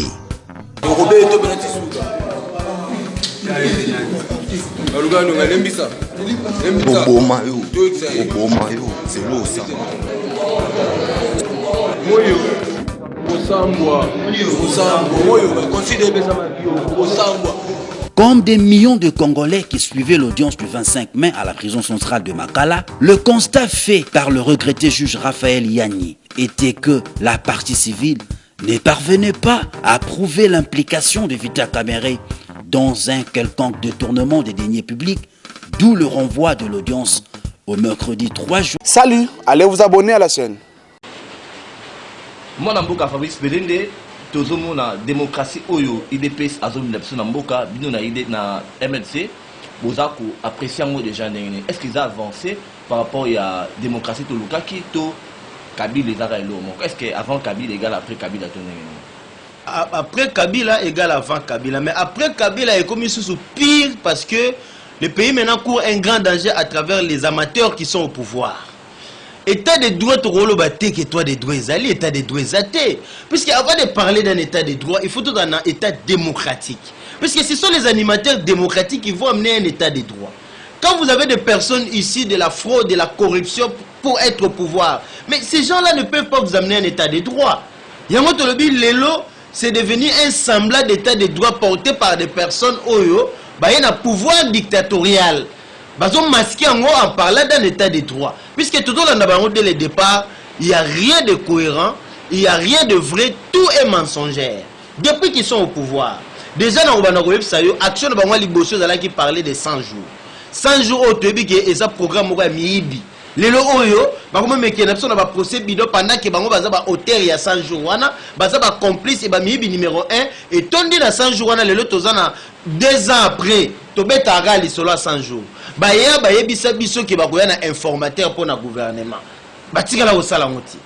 TV. Comme des millions de Congolais qui suivaient l'audience du 25 mai à la prison centrale de Makala, le constat fait par le regretté juge Raphaël Yanni était que la partie civile ne parvenait pas à prouver l'implication de Vital Kamerhe dans un quelconque détournement des deniers publics, d'où le renvoi de l'audience au mercredi 3 juin. Salut, allez vous abonner à la chaîne. Moi, Namboka Fabrice Belende, tozomo na démocratie oyo IDPS azomina biso na mboka bino na ide na MLC bozako apprécier ngo déjà ndenge. Est-ce qu'ils ont avancé par rapport à démocratie to lukaki to Kabila ezaka elomo? Est-ce que avant Kabila égale après Kabila to ndenge? Après Kabila égale avant Kabila, mais après Kabila est commis sous pire parce que le pays maintenant court un grand danger à travers les amateurs qui sont au pouvoir. État de droit, tu as que toi des droits, état de droits athées. Puisqu'avant de parler d'un état de droit, il faut tout un état démocratique. Puisque ce sont les animateurs démocratiques qui vont amener un état de droit. Quand vous avez des personnes ici de la fraude, de la corruption pour être au pouvoir, mais ces gens-là ne peuvent pas vous amener un état de droit. Yango Tolobi, Lelo, c'est devenu un semblant d'état de droit porté par des personnes oyo, il y a un pouvoir dictatorial. Ils ont masqué en parlant d'un état de droit. Puisque tout le temps, dès le départ, il n'y a rien de cohérent, il n'y a rien de vrai, tout est mensongère. Depuis qu'ils sont au pouvoir, déjà dans le website, Action de Bango Liboso qui parlait de 100 jours. 100 jours au début, il y a un programme qui est Miibi. Les Oyo, il y a un procès bidon pendant que Bango Bazaba auteur il y a 100 jours, Bazaba complice et Miibi numéro 1, et tondi dans 100 jours, les autres 2 ans après, Tobeta li solo 100 jours. Baya bisa biso ki bakoya na informateur pour na gouvernement. Batikala au sala moti.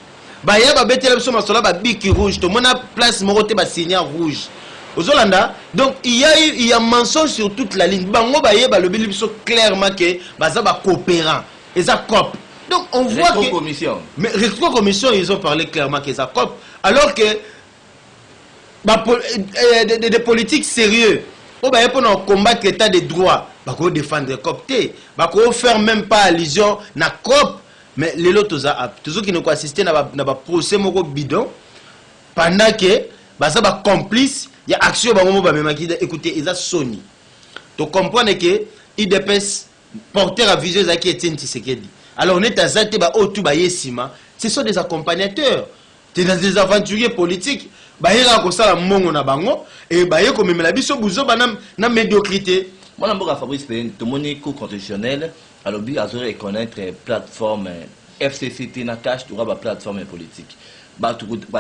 Baya betela biso masola ba biki rouge to mona place morote ba signal rouge. Ozolanda, donc il y a mensonge sur toute la ligne. Bango baye ba lobi biso clairement que baza ba coopérant. Et ça cop. Donc on voit que commission. Mais rétro commission ils ont parlé clairement que ça cop alors que des politiques sérieux pour combattre l'état de droit, pour défendre le copté, pour faire même pas allusion na cop, mais les autres qui nous assistent na procès moko bidon pendant que ça va complice, il y a action écoutez, ils ont Sony. Tu comprends que IDPS porteur à vision qui est Tshisekedi. Alors on est à zate ba otu ba yesima, ce sont des accompagnateurs, des aventuriers politiques. Bahira ko sala mongo na bango et baye ko memela biso buzo banam na médiocrité. Moi Namboka Fabrice Belende, to moni cour constitutionnel, alors bi azore connaître plateforme FCCT na cache to ba plateforme politique. Ba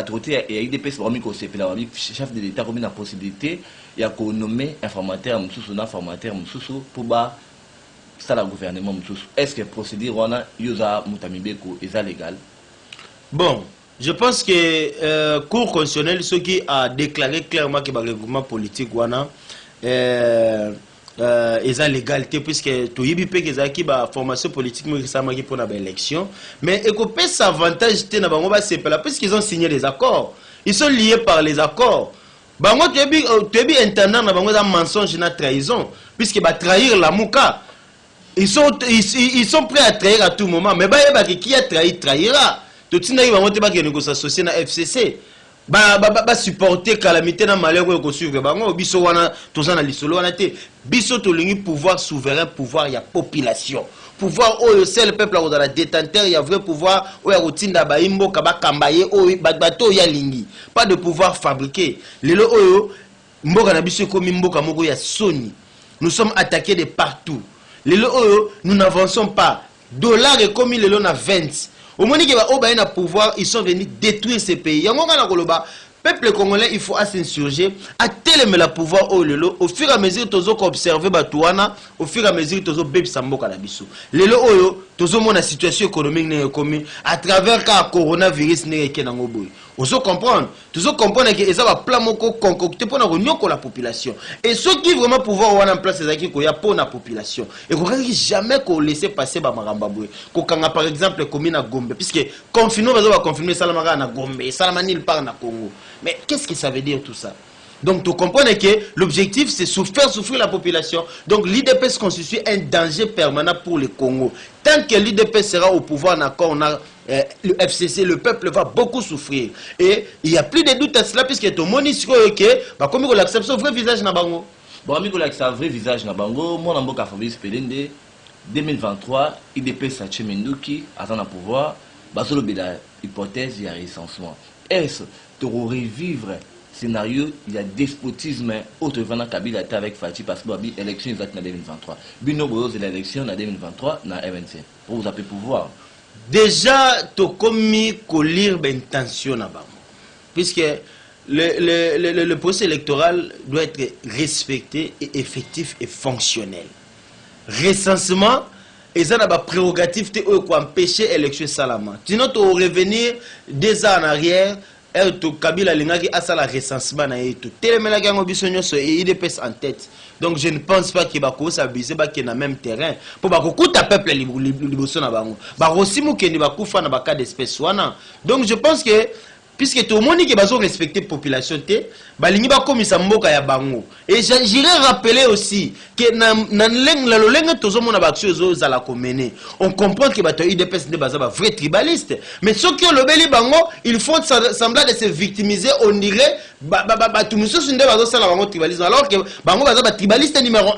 troté et IDPS ba mi ko sepela ba chef de l'état comme na possibilité ya ko nommer informateur mususu na formateur mususu pour ba ça la gouvernement mususu. Est-ce que procédure wana yoza mutamibeko est légal? Bon, je pense que Cour constitutionnelle, ce qui a déclaré clairement que le regroupement politique est à l'égalité, puisque tout le monde a une formation politique pour l'élection. Mais il y a un avantage puisqu'ils ont signé des accords. Ils sont liés par les accords. Tu as intendant un mensonge et une trahison, puisqu'ils vont trahir la mouka. Ils sont prêts à trahir à tout moment. Mais qui a trahi, trahira. Tout le monde va s'associer à FCC. Supporter calamité dans malheur ou suivre. Biso wana tozana lisolo wana te. Biso tolingi pouvoir souverain, pouvoir ya population. Pouvoir au seul peuple dans la détenteur, il y a vrai pouvoir au ya rotinda ba imbo kaba kambaye o bato ya lingi. Pas de pouvoir fabriquer. Lelo oyo mboka na biso komi mboka moko ya soni. Nous sommes attaqués de partout. Lelo oyo nous n'avançons pas. Dollar est comme lelo na 20. Au moment où ils ont pouvoir, ils sont venus détruire ces pays. Le peuple congolais, il faut s'insurger, à tel le pouvoir au fur et à mesure que vous observez au fur et à mesure que vous observez Samboka Nabiso. La situation économique à travers le coronavirus. Oso comprendre, toujours comprendre que ça va plan moko concocté pour na la population. Et ceux qui vraiment pouvoir avoir en place ces qui ko ya pour la population. Et qu'on jamais qu'on laisser passer ba maramba boué. Kokanga par exemple commune à Gombe puisque confinement va confirmer Salamara na Gombe, Salamani il part na Congo. Mais qu'est-ce que ça veut dire tout ça? Donc, tu comprends que l'objectif, c'est faire souffrir la population. Donc, l'IDPS constitue un danger permanent pour le Congo. Tant que l'IDPS sera au pouvoir, on a le FCC, le peuple va beaucoup souffrir. Et il n'y a plus de doute à cela, puisque tout le monde dit que, comme il accepte son vrai visage na bango. Bon, il accepte son vrai visage na bango. Moi, je suis Fabrice Pelende. 2023, IDPS a Menduki, à son pouvoir, basolo bela hypothèse, il y a recensement. Est-ce que tu revivre scénario, il y a despotisme autre venant Kabila était avec Fati parce que l'élection est en 2023. Bino Boyo c'est l'élection en 2023 dans RNC. Pour vous appeler pouvoir. Déjà, tu as commis lire l'intention là-bas. Puisque le processus électoral doit être respecté et effectif et fonctionnel. Recensement, et ça n'a pas prérogative pour empêcher l'élection salama. Sinon, tu vas revenir 2 ans en arrière. Kabila lingaki asala recensement na yetu telemela gango bisonyo so IDPS en tête. Donc je ne pense pas que bako s'abuser ba na même terrain pour bako kuta peuple liboso na bango ba rosimu kendi bakufa na baka d'espèce wana. Donc je pense que puisque tout le monde qui va respecter la population, balingi ba komisa mboka ya bango. Et j'irai rappeler aussi que on comprend que les IDPS ne sont pas vrais tribalistes. Mais ceux qui ont le beli bango, ils font semblant de se victimiser, on dirait tout le monde tribalisme. Alors que bango est tribaliste numéro 1.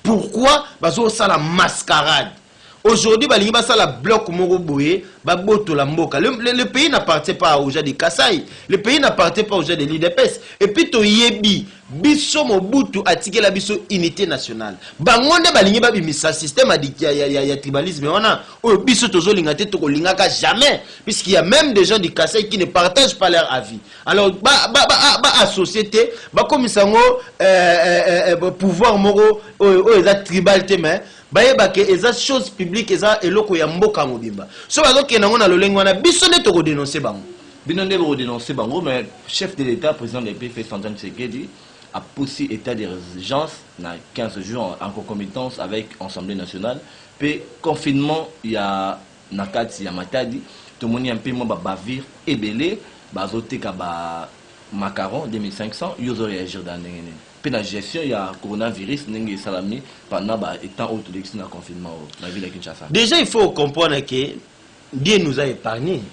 Pourquoi bazo la mascarade? Aujourd'hui, la bloc Moroboye, le pays n'appartient pas aux gens de Kassai, le pays n'appartient pas aux gens de l'IDPS. Et puis, to yebi, biso mobutu atike la biso unité nationale. Bangonde balingi ba bimisa système a dit ya tribalisme wana. O biso tozo lingate to lingaka jamais, puisqu'il y a même des gens du Kassai qui ne partagent pas leur avis. Alors, à société, comme ça pouvoir moro tribalité mais bayeba ke eza chose publique eza eloko ya mboka mobimba so bazoke nango na lolengo wana biso nde toko dénoncer bango bino nde ko dénoncer bango mais chef de l'état président de l'EPF Antoine Tshisekedi a poussé état d'urgence na 15 jours en concomitance avec Assemblée nationale puis confinement il y a na kati ya Matadi to moni un peu mo ba bavir ebelé bazoteka ba macaron 2500 yozo réagir dans ndenge. Puis la gestion, il y a coronavirus, n'est-ce salami pendant étant autodexé dans le confinement dans la ville de Kinshasa. Déjà, il faut comprendre que Dieu nous a épargnés.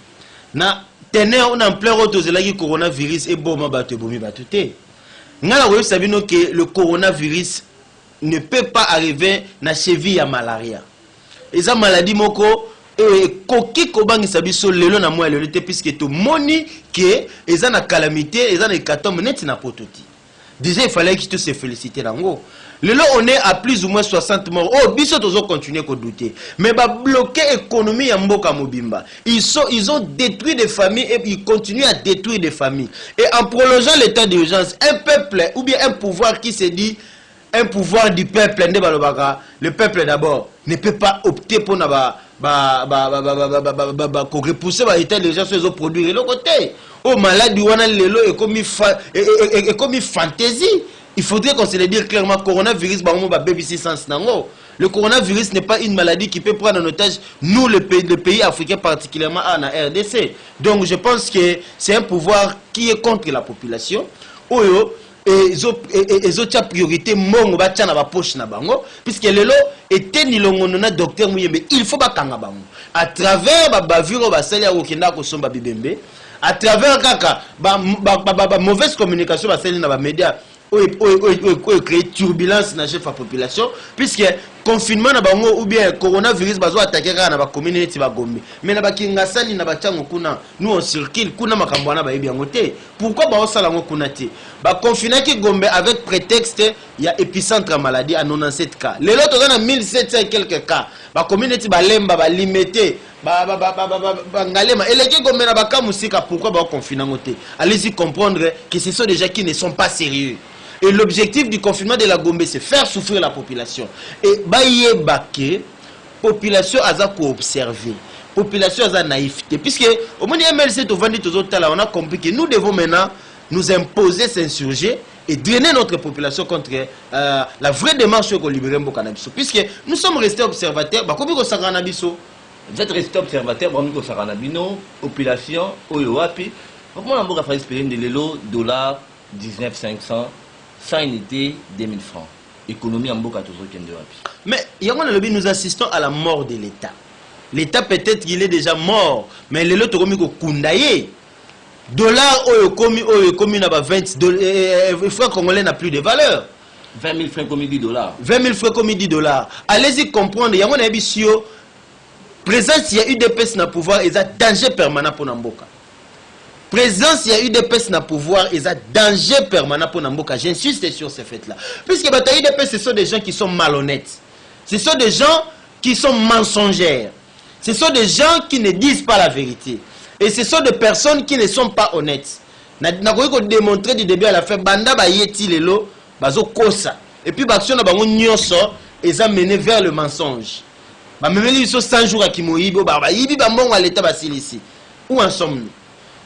Na teneur on en plein retour de la coronavirus et bon battu bomi batute. Ngala vous savez que le coronavirus ne peut pas arriver na cheville à malaria. Et ça maladie moko et koki kobangi sabiso lelo na moi lelo te puisque to moni que eza na calamité eza na hécatombe net na pototi. Déjà, il fallait qu'ils se félicitent. Là, on est à plus ou moins 60 morts. Oh, biso tozo continuer à douter. Mais bah bloquer l'économie ya mboka mobimba. Ils ont détruit des familles et ils continuent à détruire des familles. Et en prolongeant l'état d'urgence, un peuple ou bien un pouvoir qui se dit un pouvoir du peuple, le peuple d'abord ne peut pas opter pour repousser l'état d'urgence sur les produits de l'autre côté. Oh, maladie, et comme fantaisie. Il faudrait qu'on se le dise clairement, coronavirus, le coronavirus n'est pas une maladie qui peut prendre en otage nous, le pays africain, particulièrement en RDC. Donc je pense que c'est un pouvoir qui est contre la population. Et ils ont priorité mongo batia na ba poche na bango puisque lelo était ni longo na docteur Muyembe il faut bakanga bango à travers ba baviro ba sali ya kokenda ko somba bibembe à travers kaka ba mauvaise communication ba sali na ba médias créer turbulence na chef la population puisque confinement na bango ou bien coronavirus bazo attaquer na ba communauté ba Gombe mais na ba kingasani na ba chango kuna nous on circule kuna makambo na ba yebi yango te pourquoi ba osala ngo kuna te ba confiner ki Gombe avec prétexte il y a épicentre maladie à 97 cas les autres dans 1700 et quelques cas ba communauté ba lemba ba limité ngalema et les Gombe na ba kamusika pourquoi ba confiner ngo te allez-y comprendre que ce sont des gens qui ne sont pas sérieux. Et l'objectif du confinement de la Gombe, c'est faire souffrir la population. Et baye baké, population a observé. population a naïveté. Puisque au moins MLC, on a compris que nous devons maintenant nous imposer, s'insurger et drainer notre population contre la vraie démarche qu'on libère le cannabis. Puisque nous sommes restés observateurs, vous êtes resté observateur, population, Oyoapi. Comment on a fait expérience de l'élo, $, 19 500, 100 unités, 2000 francs. Économie en Boka toujours Wapi. Mais nous assistons à la mort de l'État. L'État peut-être qu'il est déjà mort, mais l'élo tokomi ko kundaye. Dollar Oyokomi n'a pas 20 francs congolais n'a plus de valeur. 20 000 francs comme $10. 20 000 francs comme $10. Allez-y comprendre, il y a un abissio. Présence, il y a eu des personnes dans le pouvoir, et ça danger permanent pour Namboka. Présence, il y a eu des personnes dans le pouvoir, et ça danger permanent pour Namboka. J'insiste sur ce fait-là. Puisque ce sont des gens qui sont malhonnêtes. Ce sont des gens qui sont mensongères. Ce sont des gens qui ne disent pas la vérité. Et ce sont des personnes qui ne sont pas honnêtes. N'a pas démontré du début à la fin, banda ba yeti lelo, bazo kosa. Et puis baction na bango nyonso, et ça mené vers le mensonge. Même ils sont 100 jours à Kimoïbo, Yibi Bambon à l'état ici. Où en sommes-nous?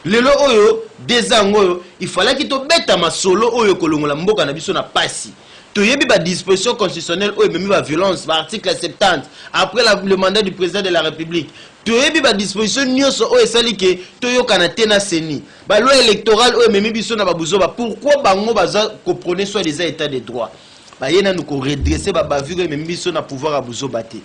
Le lo oyo, des ans, il fallait qu'il te mette à ma solo, oyo kolongola mboka na biso na pasi. Tu yebi ba disposition constitutionnelle, oyo même ba violence, ba article 70, après le mandat du président de la République. Tu yebi ba disposition nyonso oyo sali ke toyo kanate na seni. Ba loi électorale oyo même biso na babuzo ba pourquoi bango baza comprenez soit des états de droit. Ba yena nous ko redresser ba bavure même biso na pouvoir abuzo baté.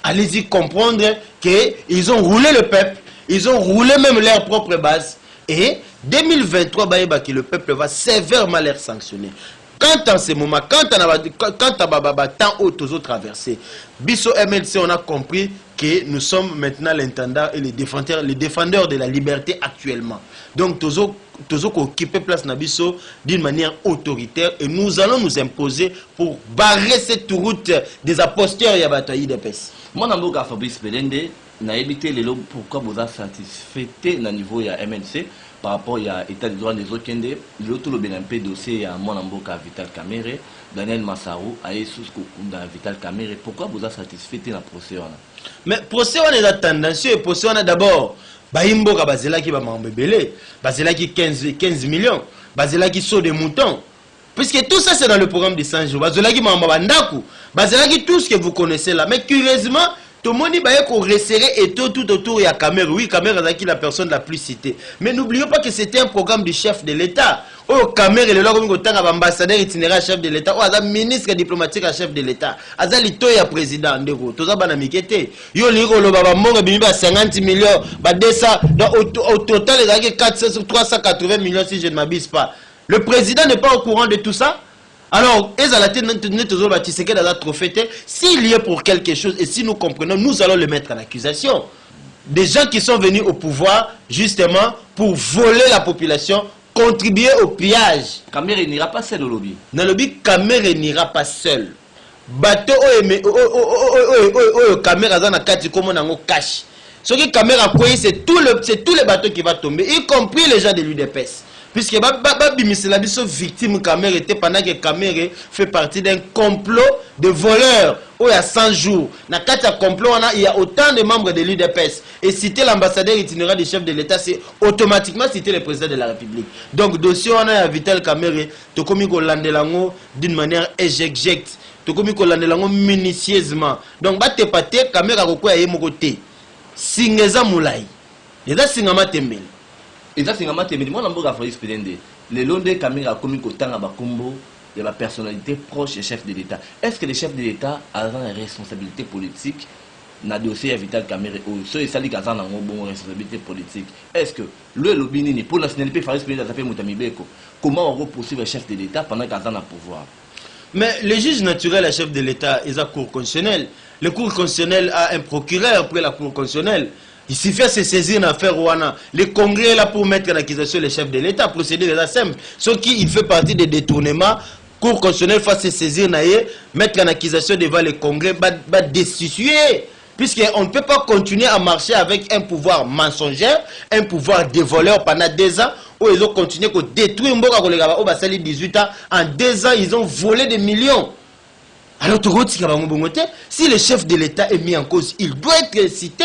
Allez-y comprendre qu'ils ont roulé le peuple, ils ont roulé même leur propre base. Et 2023, le peuple va sévèrement les sanctionner. Quand en ce moment, quand temps aux traversé, Bisso MLC, on a compris que nous sommes maintenant l'intendant et les défendeurs de la liberté actuellement. Donc, Tozo occuper place Nabiso d'une manière autoritaire et nous allons nous imposer pour barrer cette route des imposteurs et abatoyi de pes. Moi, je Fabrice Belende, n'a évité les lots pourquoi vous avez satisfait au niveau de MNC par rapport à l'état de droit des autres Kende, l'autre le BNP dossier à mon amboka Vital Kamere, Daniel Massarou, à Yesus Kokunda Vital Kamere. Pourquoi vous avez satisfait dans le procès? Mais procès on est tendancieux, procès on a d'abord Baimboka Bazela qui va m'embébéler, Bazela qui 15 millions, Bazela qui saut des moutons. Puisque tout ça c'est dans le programme de 100 jours. Bazela qui m'embabandaku, Bazela qui tout ce que vous connaissez là. Mais curieusement, tout le monde dit qu'on resserrait et tout autour il y a Kamere. Oui, Kamere est la personne la plus citée. Mais n'oublions pas que c'était un programme du chef de l'État. Oh, Kamere, le logo comme ambassadeur itinéraire chef de l'État. Oh, Aza ministre diplomatique à chef de l'État. Aza litoya président ndeko. Toza bana mikete. Yo liro lo baba monga bimiba 50 millions. Ba 200. Au total, il y a 380 millions si je ne m'abuse pas. Le président n'est pas au courant de tout ça. Alors, s'il y est pour quelque chose, et si nous comprenons, nous allons le mettre en accusation. Des gens qui sont venus au pouvoir, justement, pour voler la population, contribuer au pillage. Kamere n'ira pas seul au lobby. Dans le lobby, Kamere n'ira pas seul. Bateau, Kamere, dans la carte, comme on a un cash. Ce qui Kamere, c'est tous les bateaux qui vont tomber, y compris les gens de l'UDPS. Puisque la victime Kamere était pendant que Kamere fait partie d'un complot de voleurs où il y a 100 jours. Dans le complot, il y a autant de membres de l'UDPS. Et citer l'ambassadeur itinérant du chef de l'État, c'est automatiquement citer le président de la République. Donc, dossier, on a Vital Kamere, tu commis d'une manière éjecte, tu commis minutieusement. Donc, te pate, Kamere a quoi à côté. Singeza Moulay. Et là, Singama Tembele. Et ça, c'est un matin, mais moi, je suis Fabrice Belende. Le long des caméras commis au temps à Bakombo, il y a la personnalité proche des chefs de l'État. Est-ce que les chefs de l'État ont une responsabilité politique dans le dossier Vital Kamere ou ceux qui ont une responsabilité politique? Est-ce que le lobby pour la nationalité Fabrice Belende a fait Moutamibeko? Comment on va poursuivre les chefs de l'État pendant qu'ils ont le pouvoir? Mais le juge naturel, le chef de l'État, est la Cour constitutionnelle. Le Cour constitutionnelle a un procureur après la Cour constitutionnelle. Il suffit de se saisir une affaire Rwanda. Le Congrès est là pour mettre en accusation les chefs de l'État. Procéder est simple. Ce qui il fait partie des détournements, Cour constitutionnelle faut se saisir, mettre en accusation devant le Congrès, va destituer. Puisqu'on ne peut pas continuer à marcher avec un pouvoir mensonger, un pouvoir de voleurs pendant 2 ans, où ils ont continué à détruire Mboka Kolegaba, au 18 ans. En 2 ans, ils ont volé des millions. Alors, si le chef de l'État est mis en cause, il doit être cité.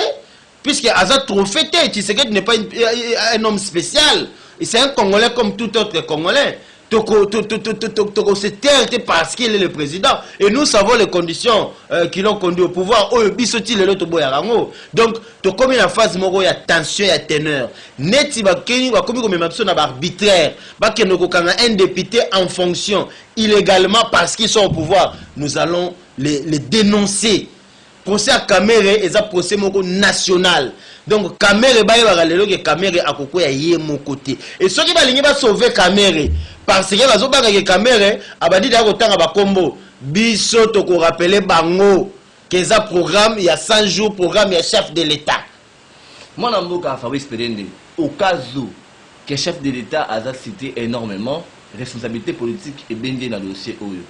puisque Azat trop fêté, Tshisekedi n'est pas un homme spécial, c'est un Congolais comme tout autre Congolais. Se taire parce qu'il est le président. Et nous savons les conditions qui l'ont conduit au pouvoir. Donc, comme il y a phase, il y a tension, il y a teneur. Net, il y a arbitraire. Un député en fonction illégalement parce qu'ils sont au pouvoir. Nous allons les dénoncer. Procès à Kamere et un procès national. Donc Kamere que Kamere a koko ya yé mon côté. Et ceux qui va sauver Kamere parce que la zoba que Kamere abadi da kotanga ba kombo biso to ko rappeler bango que ça programme il y a 100 jours programme il y a chef de l'État. Moi namboka Fabrice Pelende au cas où que chef de l'État a cité énormément responsabilité politique et bien dans le dossier Oyo.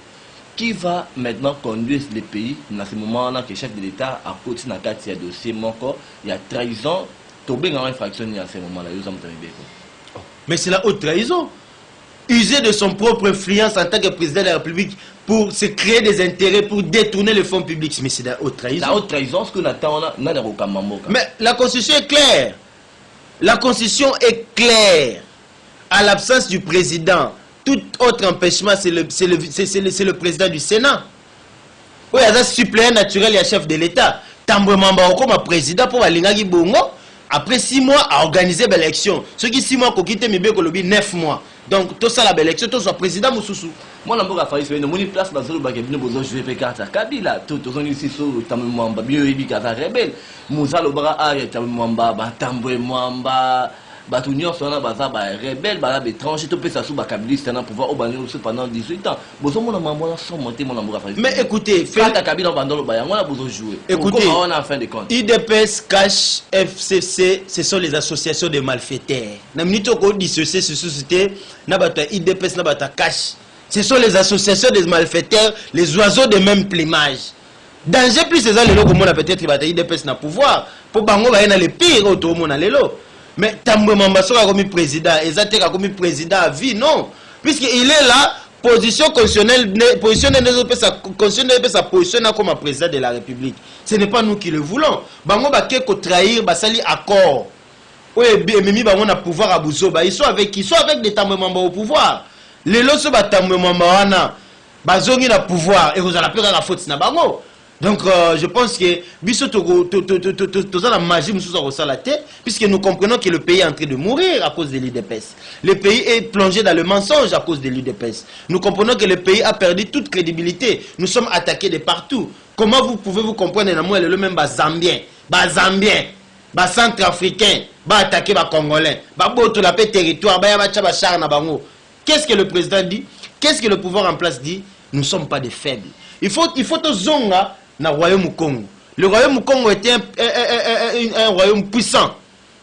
Qui va maintenant conduire le pays dans ce moment-là que le chef de l'État a côté dans le dossier Moko, il y a trahison, tombé dans infraction à ce moment-là. Mais c'est la haute trahison. User de son propre influence en tant que président de la République pour se créer des intérêts, pour détourner les fonds publics. Mais c'est la haute trahison. La haute trahison, ce qu'on attend, mais la Constitution est claire. La Constitution est claire. À l'absence du président, tout autre empêchement, c'est le président du Sénat. Oui, il y a un suppléant naturel, il y a chef de l'État. Tamboué Mamba comme président pour Alingagi Bongo, après 6 mois, à organiser l'élection. Ceux qui 6 mois, qui quittent Mibé Kolobi, 9 mois. Donc, tout ça, la belle élection, tout soit président Moussoussou. Moi, je suis fait une place dans le bac, je vais jouer Pékata Kabila. Tout le monde ici, Tamboué Mamba, mieux, il y a des rebelles. Moussa Lobara, Tamboué Mamba, Tamboué Mamba. Batunion sona baza ba rebelle ba étranger to pesa sous ba kabiliste na pouvoir au banio pendant 18 ans. Bozo mona mambola sont monté mon amour affaire. Mais écoutez, Fata Kabila bandolo ba on a besoin de jouer. Écoutez, on a en fin de compte. IDPS Cash FCC, ce sont les associations de malfaiteurs. Na minute ko dissocier ce société na bata IDPS na bata Cash. Ce sont les associations des malfaiteurs, les oiseaux de même plumage. Danger plus c'est ça les logo mona peut-être bata IDPS na pouvoir pour bango ba na le pire autour mona lelo. Mais Tamboué Mamba sera comme président, Ezate comme président à vie, non. Puisqu'il est là, position constitutionnelle, position sa position comme président de la République. Ce n'est pas nous qui le voulons. Bango Bakeko trahir, Basali accord. Oui, Mimi Bango na pouvoir à Bouzoba. Ils sont avec des Tamboué Mamba au pouvoir. Les lots sont Tamboué Mamba wana. Bazongi na pouvoir. Et vous allez appeler la faute na Bango. Donc je pense que la magie puisque nous comprenons que le pays est en train de mourir à cause de l'UDPS. Le pays est plongé dans le mensonge à cause de l'UDPS. Nous comprenons que le pays a perdu toute crédibilité. Nous sommes attaqués de partout. Comment vous pouvez vous comprendre le même Zambien, Centrafricain, attaquer les Congolais, territoire, qu'est-ce que le président dit? Qu'est-ce que le pouvoir en place dit? Nous ne sommes pas des faibles. Il faut que zonga na royaume Congo. Le royaume Congo était un royaume puissant.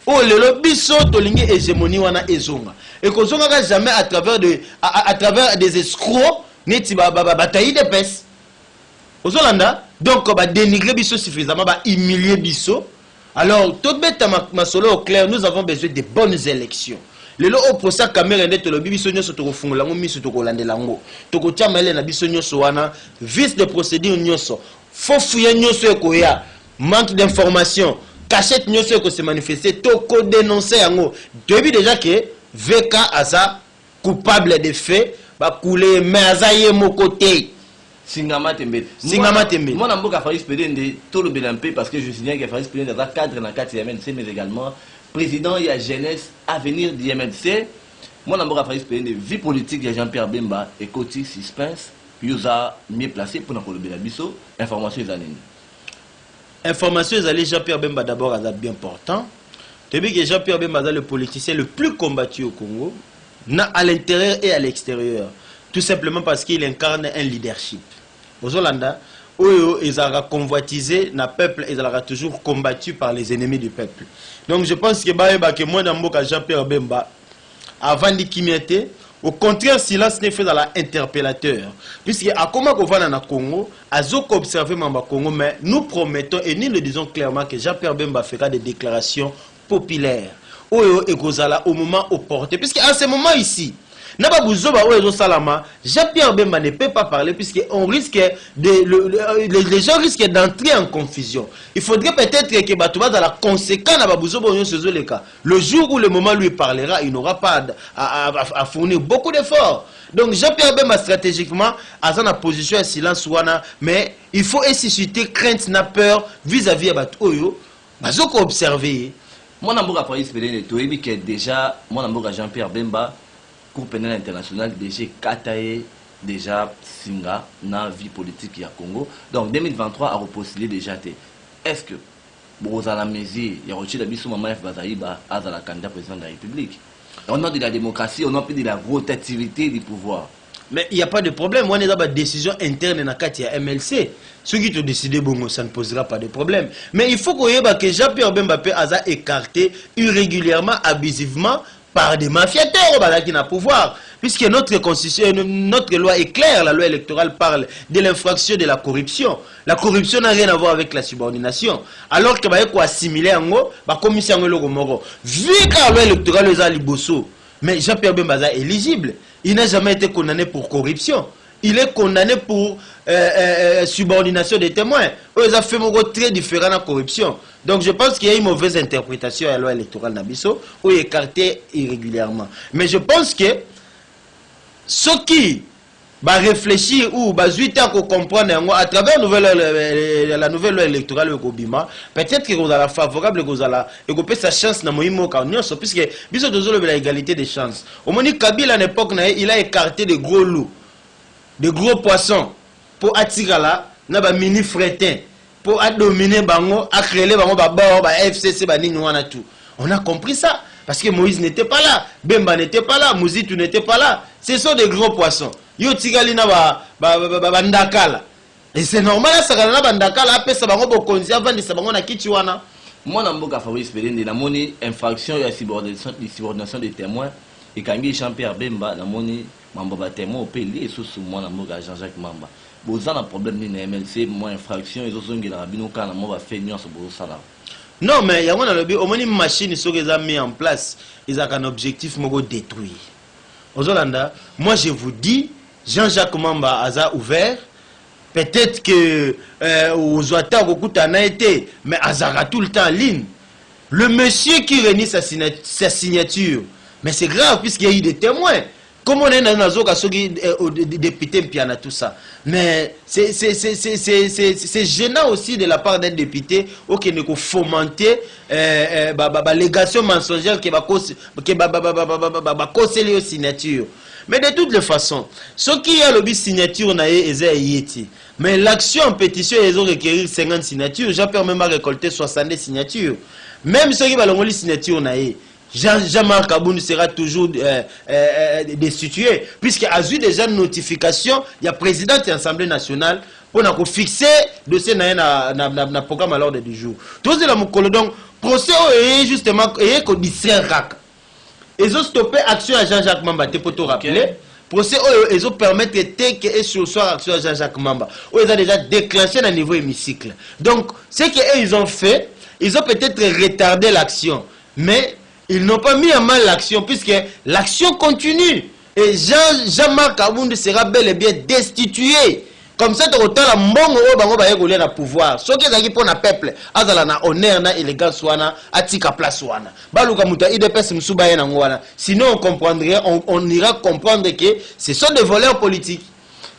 Oh le lobiso tolingi hégémonie wana ezonga. Et que zonga jamais à travers des escrocs neti bataille de pes. Ozolanda donc ba dénigrer biso suffisamment ba humilier biso. Alors tout bête ma solo au clair, nous avons besoin de bonnes élections. Le lot au procès caméra net le biso nyoso to kofungola ngo miso to kolandela ngo to ko tiamele na biso nyoso wana vice de procédure nyoso faut fouiller nyoso ekoya manque d'information cachette nyoso eko se manifester to ko dénoncer ngo depuis déjà que VK asa coupable de faits ba couler mais azaye mon côté Singama Tembe. Moi, je suis Fabrice Pelende, tout le BNP, parce que je signale que Fabrice Pelende est cadre dans le cadre de l'MNC, mais également président et la jeunesse à venir du MNC. Moi, je suis Fabrice Pelende, vie politique de Jean-Pierre Bemba et côté suspense, il a mieux placé pour nous le biso. Information est Information est Jean-Pierre Bemba d'abord est bien important. Tu sais que Jean-Pierre Bemba est le politicien le plus combattu au Congo, à l'intérieur et à l'extérieur. Tout simplement parce qu'il incarne un leadership. Aux Hollandais, ils ont convoitisé le peuple, ils ont toujours combattu par les ennemis du peuple. Donc je pense que moi, Jean-Pierre Bemba, avant de Kimiete, au contraire, silence n'est fait dans l'interpellateur. Puisque à comment on va dans le Congo, à ce qu'observer le Congo, mais nous promettons et nous le disons clairement que Jean-Pierre Bemba fera des déclarations populaires. Au moment opportun. Puisque à ce moment ici, Naba Bouzoba ou Ezo Salama, Jean-Pierre Bemba ne peut pas parler puisqu'on risque les gens risquent d'entrer en confusion. Il faudrait peut-être que Batouba dans la conséquence Naba Bouzoba ou Ezo Leka. Le jour où le moment lui parlera, il n'aura pas à fournir beaucoup d'efforts. Donc Jean-Pierre Bemba stratégiquement a sa position à silence mais il faut susciter crainte, n'a peur vis-à-vis de Batoyo. Bazoko observer. Mon amour a failli se faire que déjà mon amour à Jean-Pierre Bemba, Cour pénale internationale déjà Katae déjà Singa na vie politique à Congo. Donc 2023 a repostulé déjà. Est-ce que vous avez la mesure, il y a reçu la mission Maman F Bazaïba à la candidat président de la République. Au nom de la démocratie, au nom de la rotativité du pouvoir. Mais il n'y a pas de problème. On est dans la décision interne dans le MLC. Ceux qui ont décidé, bon, ça ne posera pas de problème. Mais il faut que Jean-Pierre Bemba a écarté irrégulièrement, abusivement, par des mafiateurs qui n'ont pouvoir. Puisque notre constitution, notre loi est claire, la loi électorale parle de l'infraction de la corruption. La corruption n'a rien à voir avec la subordination. Alors que vous assimiler en haut, la commission vu que la loi électorale est à Liboso, mais Jean-Pierre Bemba est éligible. Il n'a jamais été condamné pour corruption. Il est condamné pour subordination des témoins. Ils ont fait un mot très différent de la corruption. Donc je pense qu'il y a une mauvaise interprétation à la loi électorale Nabiso où il est écarté irrégulièrement. Mais je pense que ceux qui réfléchir ou 8 ans qu'on comprendre à travers la nouvelle loi électorale au Kobima, peut-être que vous allez favorable, vous allez écouper sa chance dans Moïmo Kaunios, puisque biso de l'égalité des chances. Au moment où Kabila à l'époque, il a écarté des gros loups, des gros poissons pour attirer là, n'a mini fretin pour dominer bango, à créer bango FCC tout. On a compris ça. Parce que Moïse n'était pas là, Bemba n'était pas là, Mouzitou n'était pas là. Ce sont des gros poissons. Yo tigali na bandakala. Et c'est normal, ça na bandakala, après ça bango bokonzi avant de ça bango na kichiwana. Moi na mboka Fabrice Belende na moni infraction ya subordination des témoins et kangi Jean-Pierre Bemba na moni mambo ba témoin au pays sous moi na mboka Jean-Jacques Mamba. Boza na problème ni na MLC moi infraction ils ont ngela bino kana mo ba fait nyonso bosala. Non, mais il y a une machine qui est mise en place. Ils ont un objectif de détruire. Moi, je vous dis, Jean-Jacques Mamba a ouvert. Peut-être que aux Ouattara, beaucoup en a été, mais Azara tout le temps en ligne. Le monsieur qui renie sa signature, mais c'est grave puisqu'il y a eu des témoins. Comme on est dans la député Piana, tout ça. Mais c'est gênant aussi de la part d'un député qui ne fomenter l'allégation mensongère qui va causer les signatures. Mais de toutes les façons, ce qui a le signature, mais l'action en pétition, ils ont requérir 50 signatures. Jean-Pierre même a récolté 70 signatures. Même ceux qui vont les signatures, Jean-Marc Aboun sera toujours destitué, puisqu'il a eu déjà une notification, il y a président de l'Assemblée nationale pour fixer le dossier dans le programme à l'ordre du jour. Tout ça, donc, procès est justement distraire RAC. Ils ont stoppé l'action à Jean-Jacques Mamba, pour te rappeler. Procès ils ont permis de que sur soir action à Jean-Jacques Mamba. Ils ont déjà déclenché à niveau hémicycle. Donc, ce qu'ils ont fait, ils ont peut-être retardé l'action, mais ils n'ont pas mis en mal l'action puisque l'action continue. Et Jean-Marc Abound sera bel et bien destitué. Comme ça, autant la mbongo bango ba yegolé na pouvoir. Ce qui est pour na peuple, azala na honneur na élégance wana, atika place wana. Baluka muta IDPS msuba yena ngwana. Sinon on comprendrait, on ira comprendre que ce sont des voleurs politiques.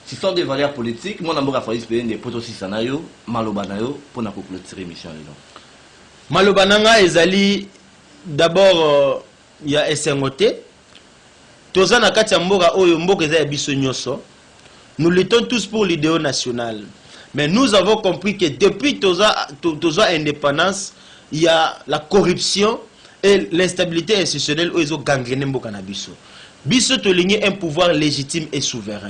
Ce sont des voleurs politiques. Mon amour a failli se payer des potos sanayo, malobanayo pour na clôturer mission là. Malobananga ezali d'abord il y a SNOT. Tozana kati ya mboka oyo mboka eza ya biso nyoso. Nous luttons tous pour l'idéal national. Mais nous avons compris que depuis Toza indépendance, il y a la corruption et l'instabilité institutionnelle où ils ont gangréné mboka na biso. Biso toligné un pouvoir légitime et souverain.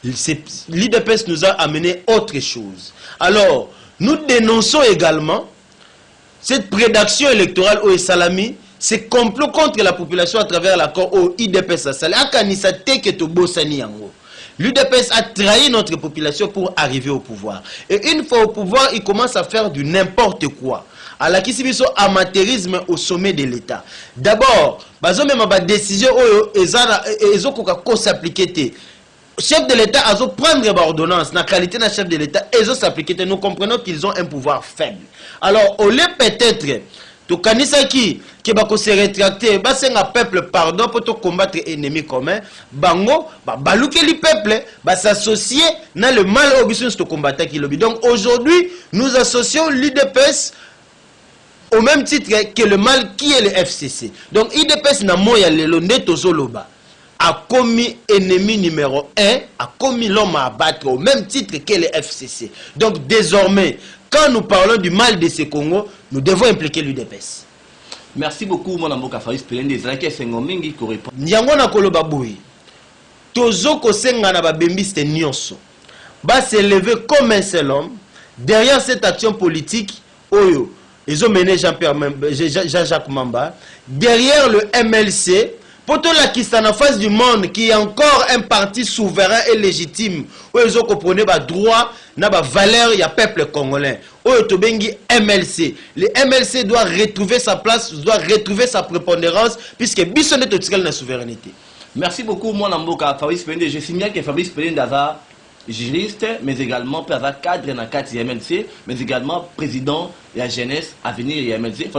L'IDPS nous a amené autre chose. Alors, nous dénonçons également cette prédation électorale au Salami, c'est complot contre la population à travers l'accord au IDPS à Salé. L'UDPS a trahi notre population pour arriver au pouvoir. Et une fois au pouvoir, il commence à faire du n'importe quoi. à la biso amateurisme au sommet de l'État. D'abord, bazo même ba décision oyo ezokoka ko s'appliquer. Chef de l'État a prendre l'ordonnance, la qualité de chef de l'État, et s'appliquer. Nous comprenons qu'ils ont un pouvoir faible. Alors, au lieu peut-être, tout kanisa qui va se rétracter, bah c'est un peuple pardon pour te combattre ennemi commun, bango, bah balouke li peuple, bah s'associer dans le mal au business de combattre qui lobby. Donc aujourd'hui, nous associons l'IDPS au même titre que le mal qui est le FCC. Donc IDPS n'a moya le neto zoloba. A commis ennemi numéro 1, a commis l'homme à abattre au même titre que le FCC. Donc désormais, quand nous parlons du mal de ce Congo, nous devons impliquer l'UDPS. Merci beaucoup, mon amour Fabrice Pelende. Zaki Sengomingi qui répond. Nyango na koloba boui. Tozo kosenga na babembiste nyonso. Ba se lever comme un seul homme derrière cette action politique. Oyo, ils ont mené Jean-Jacques Mamba. Derrière le MLC. Pour tout la qui en face du monde, qui est encore un parti souverain et légitime, où ils ont compris les droits, les valeurs, il y a peuple congolais. Où ils MLC. Le MLC doit retrouver sa place, doit retrouver sa prépondérance, puisque Bissonnet est la souveraineté. Merci beaucoup, mon amour Fabrice Pelende. Je signale que Fabrice Pelende est juriste, mais également cadre dans le cadre du MLC, mais également président de la jeunesse à venir du MLC.